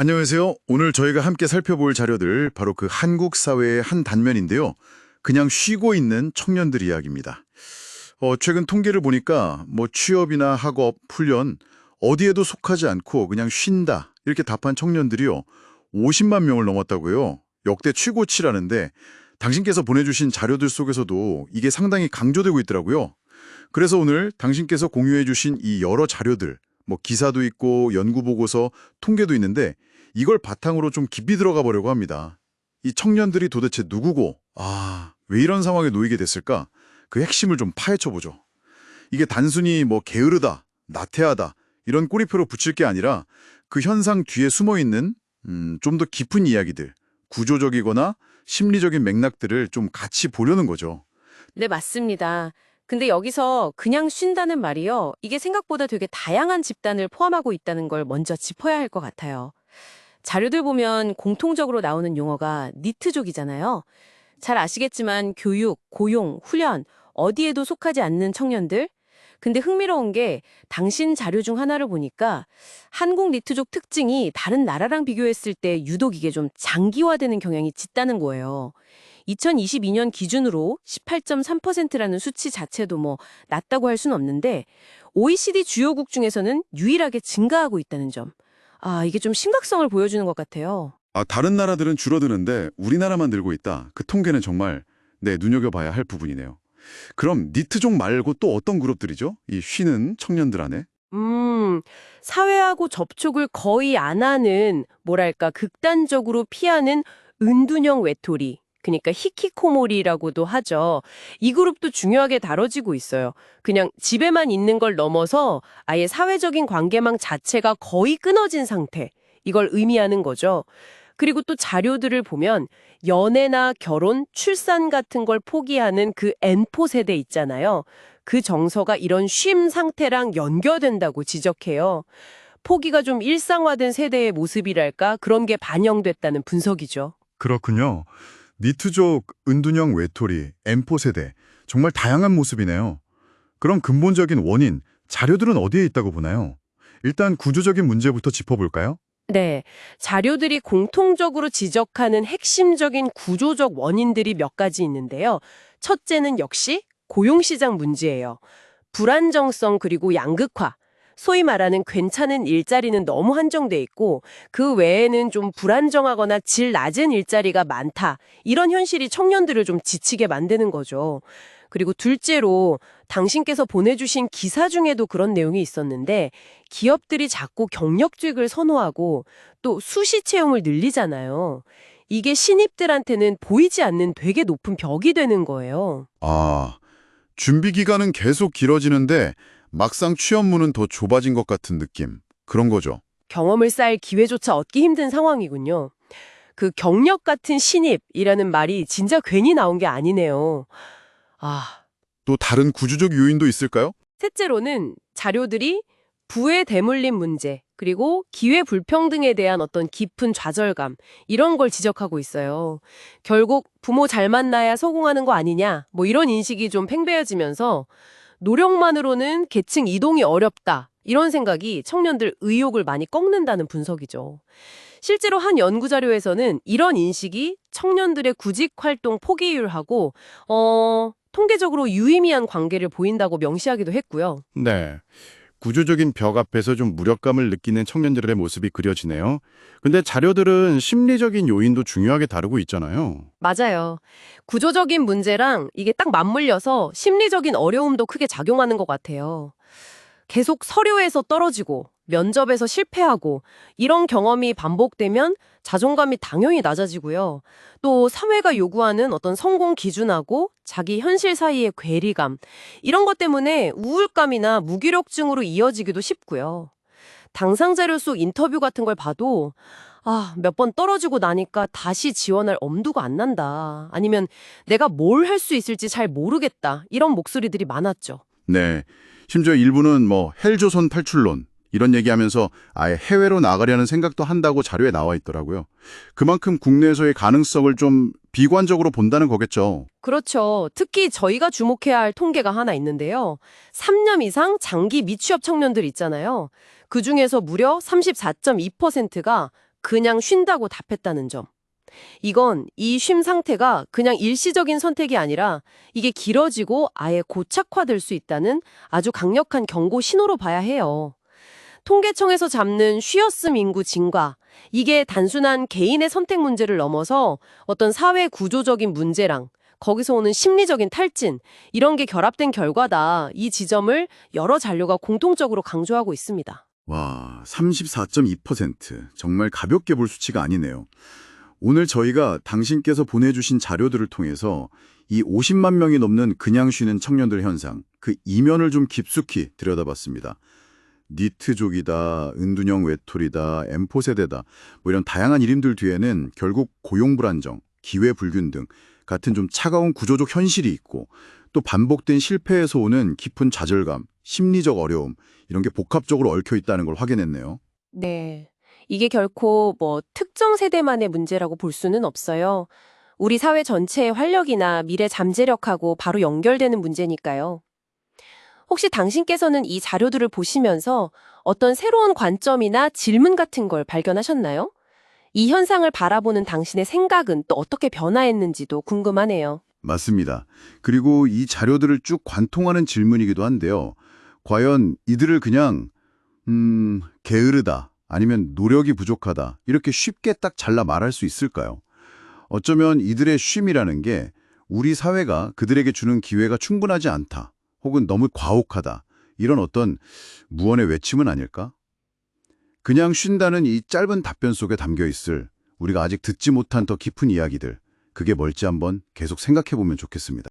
안녕하세요. 오늘 저희가 함께 살펴볼 자료들 바로 그 한국 사회의 한 단면인데요. 그냥 쉬고 있는 청년들 이야기입니다. 최근 통계를 보니까 취업이나 학업, 훈련 어디에도 속하지 않고 그냥 쉰다 이렇게 답한 청년들이요. 50만 명을 넘었다고요. 역대 최고치라는데 당신께서 보내주신 자료들 속에서도 이게 상당히 강조되고 있더라고요. 그래서 오늘 당신께서 공유해 주신 이 여러 자료들, 기사도 있고 연구 보고서, 통계도 있는데 이걸 바탕으로 좀 깊이 들어가 보려고 합니다. 이 청년들이 도대체 누구고, 왜 이런 상황에 놓이게 됐을까? 그 핵심을 좀 파헤쳐 보죠. 이게 단순히 게으르다, 나태하다 이런 꼬리표로 붙일 게 아니라 그 현상 뒤에 숨어 있는 좀 더 깊은 이야기들, 구조적이거나 심리적인 맥락들을 좀 같이 보려는 거죠. 네, 맞습니다. 근데 여기서 그냥 쉰다는 말이요. 이게 생각보다 되게 다양한 집단을 포함하고 있다는 걸 먼저 짚어야 할 것 같아요. 자료들 보면 공통적으로 나오는 용어가 니트족이잖아요. 잘 아시겠지만 교육, 고용, 훈련, 어디에도 속하지 않는 청년들. 근데 흥미로운 게 당신 자료 중 하나를 보니까 한국 니트족 특징이 다른 나라랑 비교했을 때 유독 이게 좀 장기화되는 경향이 짙다는 거예요. 2022년 기준으로 18.3%라는 수치 자체도 낮다고 할 수는 없는데 OECD 주요국 중에서는 유일하게 증가하고 있다는 점. 이게 좀 심각성을 보여주는 것 같아요. 다른 나라들은 줄어드는데 우리나라만 늘고 있다. 그 통계는 정말 눈여겨봐야 할 부분이네요. 그럼 니트족 말고 또 어떤 그룹들이죠? 이 쉬는 청년들 안에? 사회하고 접촉을 거의 안 하는, 뭐랄까, 극단적으로 피하는 은둔형 외톨이. 그러니까 히키코모리라고도 하죠. 이 그룹도 중요하게 다뤄지고 있어요. 그냥 집에만 있는 걸 넘어서 아예 사회적인 관계망 자체가 거의 끊어진 상태. 이걸 의미하는 거죠. 그리고 또 자료들을 보면 연애나 결혼, 출산 같은 걸 포기하는 그 N포 세대 있잖아요. 그 정서가 이런 쉼 상태랑 연결된다고 지적해요. 포기가 좀 일상화된 세대의 모습이랄까 그런 게 반영됐다는 분석이죠. 그렇군요. 니트족, 은둔형 외톨이, 엠포 세대, 정말 다양한 모습이네요. 그럼 근본적인 원인, 자료들은 어디에 있다고 보나요? 일단 구조적인 문제부터 짚어볼까요? 네, 자료들이 공통적으로 지적하는 핵심적인 구조적 원인들이 몇 가지 있는데요. 첫째는 역시 고용시장 문제예요. 불안정성 그리고 양극화. 소위 말하는 괜찮은 일자리는 너무 한정돼 있고 그 외에는 좀 불안정하거나 질 낮은 일자리가 많다. 이런 현실이 청년들을 좀 지치게 만드는 거죠. 그리고 둘째로 당신께서 보내주신 기사 중에도 그런 내용이 있었는데 기업들이 자꾸 경력직을 선호하고 또 수시 채용을 늘리잖아요. 이게 신입들한테는 보이지 않는 되게 높은 벽이 되는 거예요. 준비 기간은 계속 길어지는데 막상 취업문은 더 좁아진 것 같은 느낌. 그런 거죠. 경험을 쌓을 기회조차 얻기 힘든 상황이군요. 그 경력 같은 신입이라는 말이 진짜 괜히 나온 게 아니네요. 아, 또 다른 구조적 요인도 있을까요? 셋째로는 자료들이 부의 대물림 문제, 그리고 기회 불평등에 대한 어떤 깊은 좌절감, 이런 걸 지적하고 있어요. 결국 부모 잘 만나야 성공하는 거 아니냐, 이런 인식이 좀 팽배해지면서 노력만으로는 계층 이동이 어렵다, 이런 생각이 청년들 의욕을 많이 꺾는다는 분석이죠. 실제로 한 연구 자료에서는 이런 인식이 청년들의 구직 활동 포기율하고 통계적으로 유의미한 관계를 보인다고 명시하기도 했고요. 네. 구조적인 벽 앞에서 좀 무력감을 느끼는 청년들의 모습이 그려지네요. 근데 자료들은 심리적인 요인도 중요하게 다루고 있잖아요. 맞아요. 구조적인 문제랑 이게 딱 맞물려서 심리적인 어려움도 크게 작용하는 것 같아요. 계속 서류에서 떨어지고 면접에서 실패하고 이런 경험이 반복되면 자존감이 당연히 낮아지고요. 또 사회가 요구하는 어떤 성공 기준하고 자기 현실 사이의 괴리감, 이런 것 때문에 우울감이나 무기력증으로 이어지기도 쉽고요. 당상자료 속 인터뷰 같은 걸 봐도 몇 번 떨어지고 나니까 다시 지원할 엄두가 안 난다. 아니면 내가 뭘 할 수 있을지 잘 모르겠다. 이런 목소리들이 많았죠. 네. 심지어 일부는 헬조선 탈출론 이런 얘기하면서 아예 해외로 나가려는 생각도 한다고 자료에 나와 있더라고요. 그만큼 국내에서의 가능성을 좀 비관적으로 본다는 거겠죠. 그렇죠. 특히 저희가 주목해야 할 통계가 하나 있는데요. 3년 이상 장기 미취업 청년들 있잖아요. 그중에서 무려 34.2%가 그냥 쉰다고 답했다는 점. 이건 이 쉼 상태가 그냥 일시적인 선택이 아니라 이게 길어지고 아예 고착화될 수 있다는 아주 강력한 경고 신호로 봐야 해요. 통계청에서 잡는 쉬었음 인구 증가, 이게 단순한 개인의 선택 문제를 넘어서 어떤 사회 구조적인 문제랑 거기서 오는 심리적인 탈진, 이런 게 결합된 결과다. 이 지점을 여러 잔료가 공통적으로 강조하고 있습니다. 와, 34.2%. 정말 가볍게 볼 수치가 아니네요. 오늘 저희가 당신께서 보내주신 자료들을 통해서 이 50만 명이 넘는 그냥 쉬는 청년들 현상, 그 이면을 좀 깊숙이 들여다봤습니다. 니트족이다, 은둔형 외톨이다, 엠포세대다, 뭐 이런 다양한 이름들 뒤에는 결국 고용불안정, 기회불균등 같은 좀 차가운 구조적 현실이 있고 또 반복된 실패에서 오는 깊은 좌절감, 심리적 어려움 이런 게 복합적으로 얽혀 있다는 걸 확인했네요. 네. 이게 결코 특정 세대만의 문제라고 볼 수는 없어요. 우리 사회 전체의 활력이나 미래 잠재력하고 바로 연결되는 문제니까요. 혹시 당신께서는 이 자료들을 보시면서 어떤 새로운 관점이나 질문 같은 걸 발견하셨나요? 이 현상을 바라보는 당신의 생각은 또 어떻게 변화했는지도 궁금하네요. 맞습니다. 그리고 이 자료들을 쭉 관통하는 질문이기도 한데요. 과연 이들을 그냥 게으르다 아니면 노력이 부족하다 이렇게 쉽게 딱 잘라 말할 수 있을까요? 어쩌면 이들의 쉼이라는 게 우리 사회가 그들에게 주는 기회가 충분하지 않다 혹은 너무 과혹하다 이런 어떤 무언의 외침은 아닐까? 그냥 쉰다는 이 짧은 답변 속에 담겨 있을 우리가 아직 듣지 못한 더 깊은 이야기들, 그게 뭘지 한번 계속 생각해 보면 좋겠습니다.